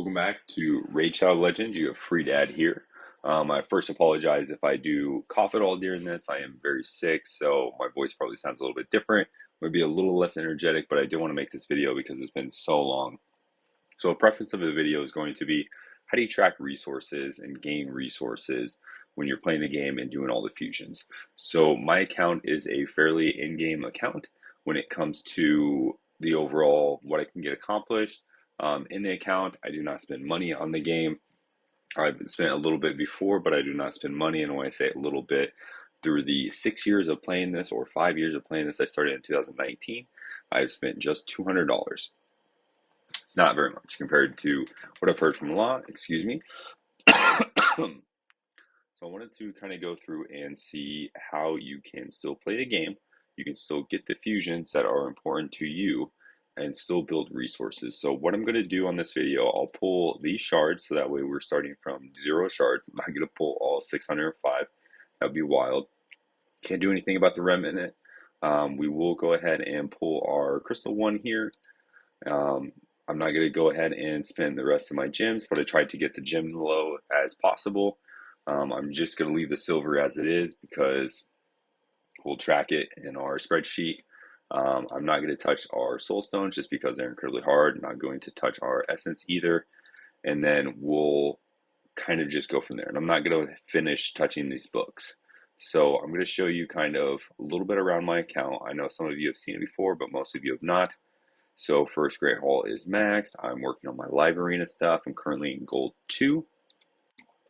Welcome back to Raid Shadow Legends. You have Free Dad here. I first apologize if I do cough at all during this. I am very sick, so my voice probably sounds a little bit different. Maybe a little less energetic, but I do want to make this video because it's been so long. So a preface of the video is going to be how do you track resources and gain resources when you're playing the game and doing all the fusions. So my account is a fairly in-game account when it comes to the overall what I can get accomplished. In the account, I do not spend money on the game. I've spent a little bit before, but I do not spend money. And when I say a little bit, through the 6 years of playing this or 5 years of playing this, I started in 2019. I've spent just $200. It's not very much compared to what I've heard from a lot. Excuse me. So I wanted to kind of go through and see how you can still play the game. You can still get the fusions that are important to you and still build resources. So what I'm going to do on this video, I'll pull these shards so that way we're starting from 0 shards. I'm not going to pull all 605. That would be wild. Can't do anything about the remnant. We will go ahead and pull our crystal one here. I'm not going to go ahead and spend the rest of my gems, but I tried to get the gem low as possible. I'm just going to leave the silver as it is because we'll track it in our spreadsheet. I'm not going to touch our soul stones just because they're incredibly hard. I'm not going to touch our essence either. And then we'll kind of just go from there. And I'm not going to finish touching these books. So I'm going to show you kind of a little bit around my account. I know some of you have seen it before, but most of you have not. So first Great Hall is maxed. I'm working on my live arena stuff. I'm currently in gold 2.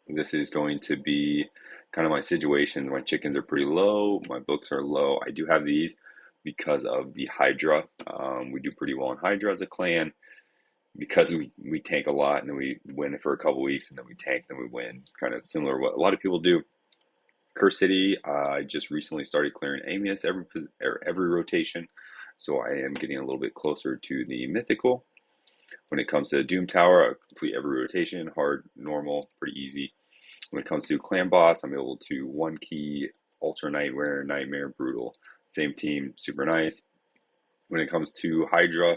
This is going to be kind of my situation. My chickens are pretty low. My books are low. I do have these because of the Hydra. We do pretty well in Hydra as a clan because we tank a lot and then we win for a couple weeks and then we tank, then we win. Kind of similar to what a lot of people do. Curse City, I just recently started clearing Amius every rotation. So I am getting a little bit closer to the mythical. When it comes to Doom Tower, I complete every rotation, hard, normal, pretty easy. When it comes to Clan Boss, I'm able to one key, Ultra Nightmare, Brutal. Same team, super nice. When it comes to Hydra,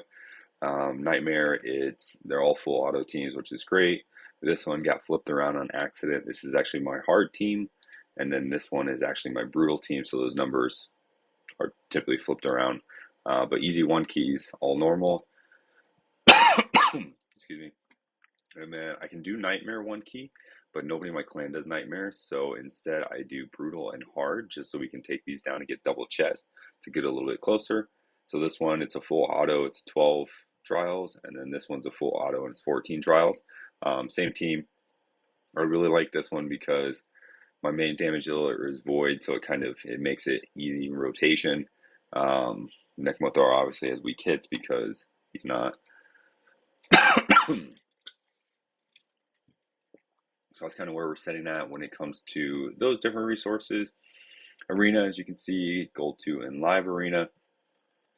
Nightmare, they're all full auto teams, which is great. This one got flipped around on accident. This is actually my hard team, and then this one is actually my brutal team, so those numbers are typically flipped around. But easy one keys, all normal. Excuse me. And then I can do Nightmare one key, but nobody in my clan does Nightmare. So instead I do Brutal and Hard just so we can take these down and get double chest to get a little bit closer. So this one, it's a full auto, it's 12 trials. And then this one's a full auto and it's 14 trials. Same team. I really like this one because my main damage dealer is Void. So it makes it easy rotation. Nekmothar obviously has weak hits because he's not. So that's kind of where we're setting at when it comes to those different resources. Arena, as you can see, gold 2 in live arena.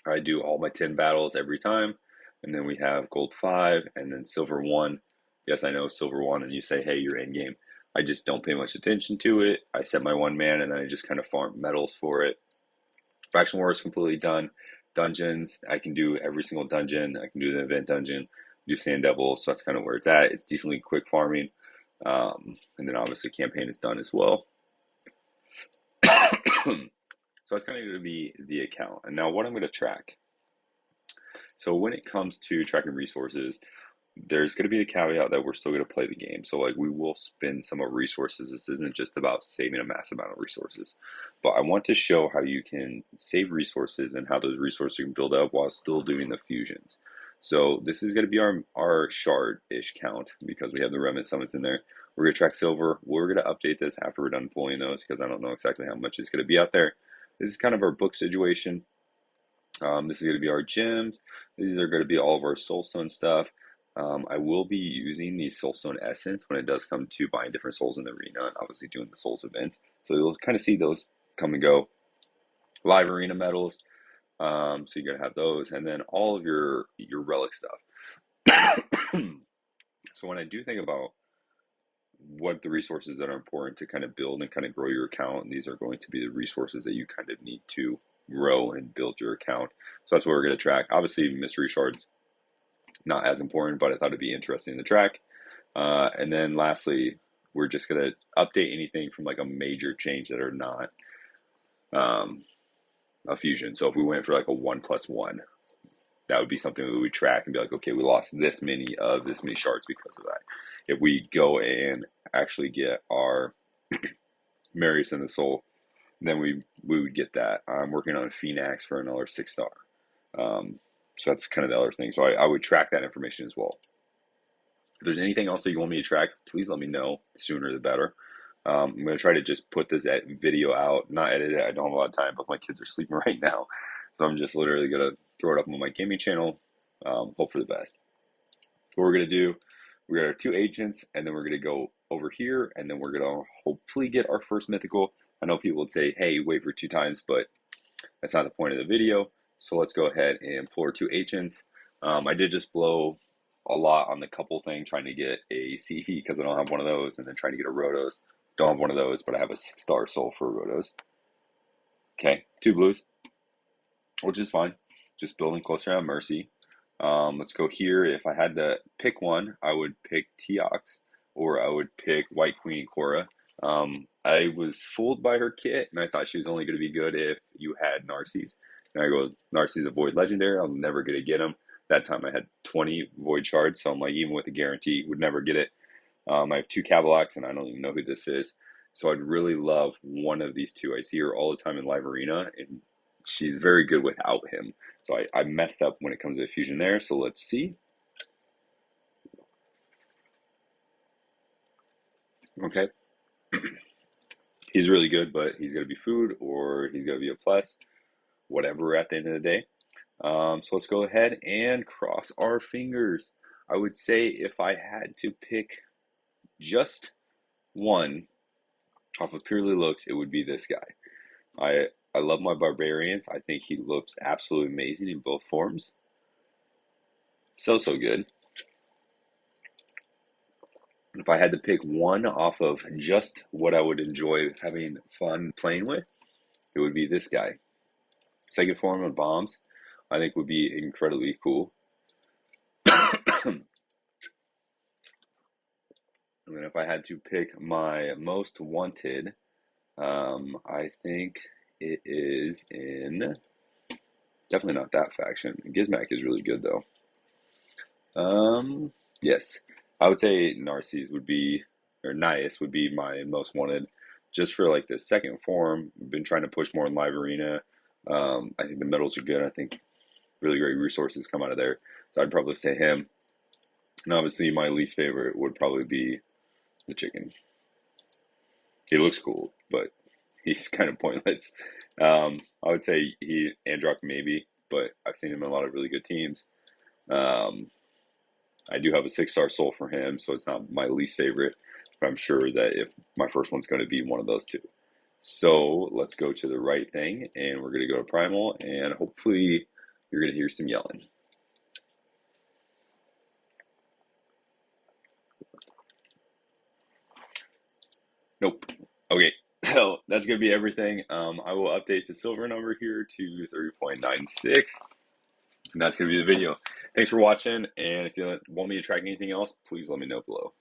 I do all my 10 battles every time. And then we have gold 5 and then silver 1. Yes, I know silver 1 and you say, hey, you're in game. I just don't pay much attention to it. I set my 1 man and then I just kind of farm medals for it. Faction War is completely done. Dungeons, I can do every single dungeon. I can do the event dungeon, do Sand Devil, so that's kind of where it's at. It's decently quick farming. And then obviously campaign is done as well. So that's kind of going to be the account. And now what I'm going to track. So when it comes to tracking resources, there's going to be the caveat that we're still going to play the game. So like we will spend some of resources. This isn't just about saving a massive amount of resources, but I want to show how you can save resources and how those resources can build up while still doing the fusions. So this is going to be our shard-ish count because we have the remnant summits in there. We're going to track silver. We're going to update this after we're done pulling those because I don't know exactly how much is going to be out there. This is kind of our book situation. This is going to be our gems. These are going to be all of our soulstone stuff. I will be using the soulstone essence when it does come to buying different souls in the arena and obviously doing the souls events. So you'll kind of see those come and go. Live arena medals. So you're going to have those and then all of your relic stuff. So when I do think about what the resources that are important to kind of build and kind of grow your account, and these are going to be the resources that you kind of need to grow and build your account. So that's what we're going to track. Obviously, mystery shards, not as important, but I thought it'd be interesting to track. And then lastly, we're just going to update anything from like a major change that are not um, a fusion. So if we went for like a 1+1, that would be something we would track and be like, okay, we lost this many shards because of that. If we go and actually get our Marius in the Soul, then we would get that. I'm working on a Phoenix for another 6-star. So that's kind of the other thing. So I would track that information as well. If there's anything else that you want me to track, please let me know. The sooner the better. I'm going to try to just put this video out, not edit it. I don't have a lot of time, but my kids are sleeping right now. So I'm just literally going to throw it up on my gaming channel. Hope for the best. What we're going to do, we got our 2 agents, and then we're going to go over here, and then we're going to hopefully get our first mythical. I know people would say, hey, wait for 2 times, but that's not the point of the video. So let's go ahead and pull our 2 agents. I did just blow a lot on the couple thing, trying to get a CP because I don't have one of those, and then trying to get a Rotos. Don't have one of those, but I have a 6-star soul for Rotos. Okay, 2 blues, which is fine. Just building closer on Mercy. Let's go here. If I had to pick one, I would pick Teox, or I would pick White Queen Cora. I was fooled by her kit, and I thought she was only going to be good if you had Narcisse. And I go, Narcisse is a Void Legendary. I'm never going to get him. That time I had 20 Void Shards, so I'm like, even with a guarantee, would never get it. I have 2 Cavalax, and I don't even know who this is. So I'd really love one of these 2. I see her all the time in Live Arena, and she's very good without him. So I messed up when it comes to the fusion there. So let's see. Okay. He's really good, but he's going to be food, or he's going to be a plus, whatever at the end of the day. So let's go ahead and cross our fingers. I would say if I had to pick just one off of purely looks, it would be this guy. I love my Barbarians. I think he looks absolutely amazing in both forms. So good. If I had to pick one off of just what I would enjoy having fun playing with, it would be this guy. Second form of bombs, I think would be incredibly cool. And then if I had to pick my most wanted, I think it is in, definitely not that faction. Gizmak is really good though. Yes, I would say Narcisse would be, or Nias would be my most wanted, just for like the second form. I've been trying to push more in Live Arena. I think the medals are good. I think really great resources come out of there. So I'd probably say him. And obviously my least favorite would probably be the chicken. He looks cool, but he's kind of pointless. I would say Androck maybe, but I've seen him in a lot of really good teams. I do have a 6-star soul for him, so it's not my least favorite, but I'm sure that if my first one's going to be one of those 2. So let's go to the right thing, and we're going to go to Primal, and hopefully you're going to hear some yelling. Nope. Okay, so that's going to be everything. I will update the silver number here to 3.96, and that's going to be the video. Thanks for watching, and if you want me to track anything else, please let me know below.